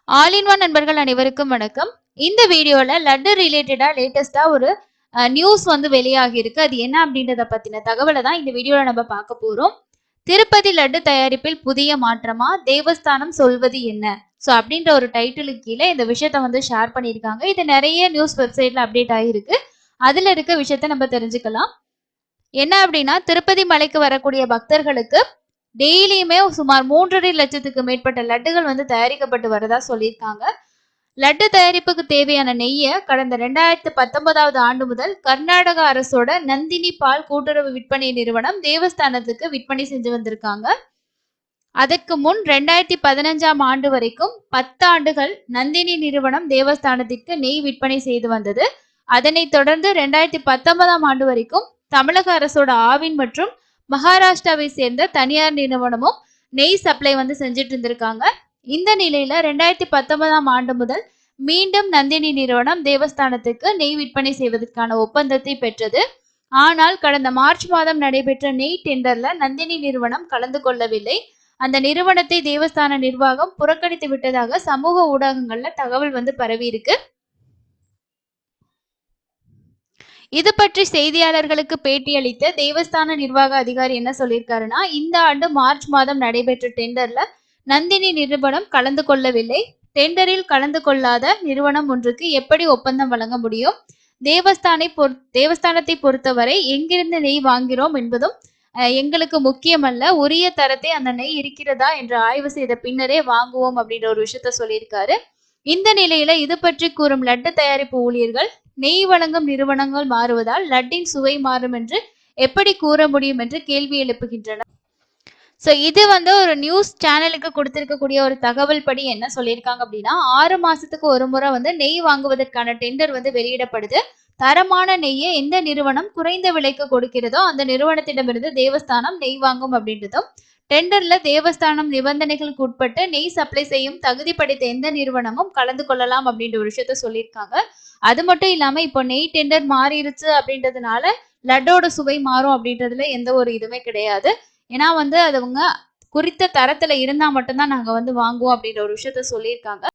All in one நண்பர்கள் அனைவருக்கும் வணக்கம். இந்த வீடியோல லட்டு ரிலேட்டடா லேட்டஸ்டா ஒரு நியூஸ் வந்து வெளியாகி இருக்கு. அது என்ன அப்படின்றத பத்தின தகவலை தான் இந்த வீடியோல நம்ம பார்க்க போறோம். திருப்பதி லட்டு தயாரிப்பில் புதிய மாற்றமா, தேவஸ்தானம் சொல்வது என்ன? ஸோ அப்படின்ற ஒரு டைட்டிலுக்கு கீழே இந்த விஷயத்த வந்து ஷேர் பண்ணியிருக்காங்க. இது நிறைய நியூஸ் வெப்சைட்ல அப்டேட் ஆகிருக்கு. அதுல இருக்க விஷயத்த நம்ம தெரிஞ்சுக்கலாம். என்ன அப்படின்னா, திருப்பதி மலைக்கு வரக்கூடிய பக்தர்களுக்கு டெய்லியுமே சுமார் 3.5 லட்சத்துக்கு மேற்பட்ட லட்டுகள் வந்து தயாரிக்கப்பட்டு வரதா சொல்லியிருக்காங்க. லட்டு தயாரிப்புக்கு தேவையான நெய்யை கடந்த 2019 ஆண்டு முதல் கர்நாடக அரசோட நந்தினி பால் கூட்டுறவு விற்பனை நிறுவனம் தேவஸ்தானத்துக்கு விற்பனை செஞ்சு வந்திருக்காங்க. அதற்கு முன் 2015 ஆண்டு வரைக்கும் 10 ஆண்டுகள் நந்தினி நிறுவனம் தேவஸ்தானத்திற்கு நெய் விற்பனை செய்து வந்தது. அதனைத் தொடர்ந்து 2019 ஆண்டு வரைக்கும் தமிழக அரசோட ஆவின் மற்றும் மகாராஷ்டிராவை சேர்ந்த தனியார் நிறுவனமும் நெய் சப்ளை வந்து செஞ்சுட்டு இருந்திருக்காங்க. இந்த நிலையில 2019 ஆண்டு முதல் மீண்டும் நந்தினி நிறுவனம் தேவஸ்தானத்துக்கு நெய் விற்பனை செய்வதற்கான ஒப்பந்தத்தை பெற்றது. ஆனால் கடந்த மார்ச் மாதம் நடைபெற்ற நெய் டெண்டர்ல நந்தினி நிறுவனம் கலந்து கொள்ளவில்லை. அந்த நிறுவனத்தை தேவஸ்தான நிர்வாகம் புறக்கணித்து விட்டதாக சமூக ஊடகங்கள்ல தகவல் வந்து பரவி இருக்கு. இது பற்றி செய்தியாளர்களுக்கு பேட்டியளித்த தேவஸ்தான நிர்வாக அதிகாரி என்ன சொல்லியிருக்காருன்னா, இந்த ஆண்டு மார்ச் மாதம் நடைபெற்ற டெண்டர்ல நந்தினி நிறுவனம் கலந்து கொள்ளவில்லை. டெண்டரில் கலந்து கொள்ளாத நிறுவனம் ஒன்றுக்கு எப்படி ஒப்பந்தம் வழங்க முடியும்? தேவஸ்தானத்தை பொறுத்தவரை எங்கிருந்து நெய் வாங்கிறோம் என்பதும் எங்களுக்கு முக்கியமல்ல. உரிய தரத்தை அந்த நெய் இருக்கிறதா என்று ஆய்வு செய்த பின்னரே வாங்குவோம் அப்படின்ற ஒரு விஷயத்த சொல்லியிருக்காரு. இந்த நிலையில இது பற்றி கூறும் லட்டு தயாரிப்பு ஊழியர்கள் நெய் வழங்கும் நிறுவனங்கள் மாறுவதால் லட்டின் சுவை மாறும் என்று எப்படி கூற முடியும் என்று கேள்வி எழுப்புகின்றனர். ஸோ இது வந்து ஒரு நியூஸ் சேனலுக்கு கொடுத்திருக்கக்கூடிய ஒரு தகவல் படி என்ன சொல்லியிருக்காங்க அப்படின்னா, 6 மாசத்துக்கு ஒரு முறை வந்து நெய் வாங்குவதற்கான டெண்டர் வந்து வெளியிடப்படுது. தரமான நெய்யை எந்த நிறுவனம் குறைந்த விலைக்கு கொடுக்கிறதோ அந்த நிறுவனத்திடமிருந்து தேவஸ்தானம் நெய் வாங்கும் அப்படின்றதும், டெண்டர்ல தேவஸ்தானம் நிபந்தனைகளுக்கு உட்பட்டு நெய் சப்ளை செய்யும் தகுதி படைத்த எந்த நிறுவனமும் கலந்து கொள்ளலாம் அப்படின்ற ஒரு விஷயத்த சொல்லியிருக்காங்க. அது மட்டும் இல்லாம இப்போ நெய் டெண்டர் மாறிடுச்சு அப்படின்றதுனால லட்டோட சுவை மாறும் அப்படின்றதுல எந்த ஒரு இதுவுமே கிடையாது. ஏன்னா வந்து அதுவங்க குறித்த தரத்துல இருந்தா மட்டும்தான் நாங்க வந்து வாங்குவோம் அப்படின்ற ஒரு விஷயத்த சொல்லியிருக்காங்க.